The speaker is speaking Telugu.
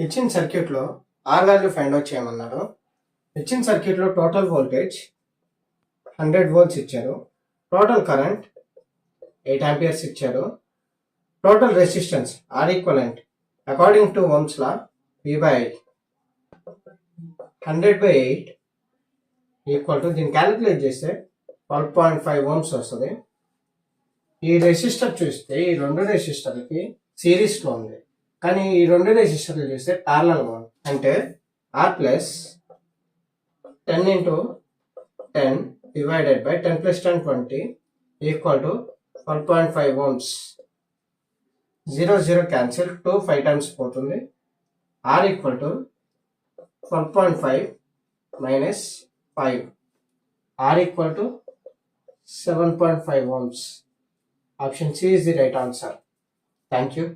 ఇచ్చిన సర్క్యూట్లో ఆర్ వాల్యూ ఫైండ్ అవుట్ చేయమన్నారు. ఇచ్చిన సర్క్యూట్లో టోటల్ వోల్టేజ్ 100 volts ఇచ్చారు, టోటల్ కరెంట్ 8 amperes ఇచ్చారు, total resistance R equivalent according to ohm's law V/I 100/8 equal to, దీన్ని క్యాలిక్యులేట్ చేస్తే 12.5 ohms వస్తుంది. ఈ రెసిస్టర్ చూస్తే ఈ రెండు రెసిస్టర్లకి సిరీస్లో ఉంది, కానీ ఈ రెండు రెసిస్టర్లు చూస్తే ప్యారలల్గా ఉంది. అంటే R plus 10 into 10 divided by 10 plus 10 20 equal to 12.5 ohms. 0 0 cancel, 2 5 times పోతుంది. R equal to 12.5 minus 5. R equal to 7.5 ohms. Option C is the right answer. Thank you.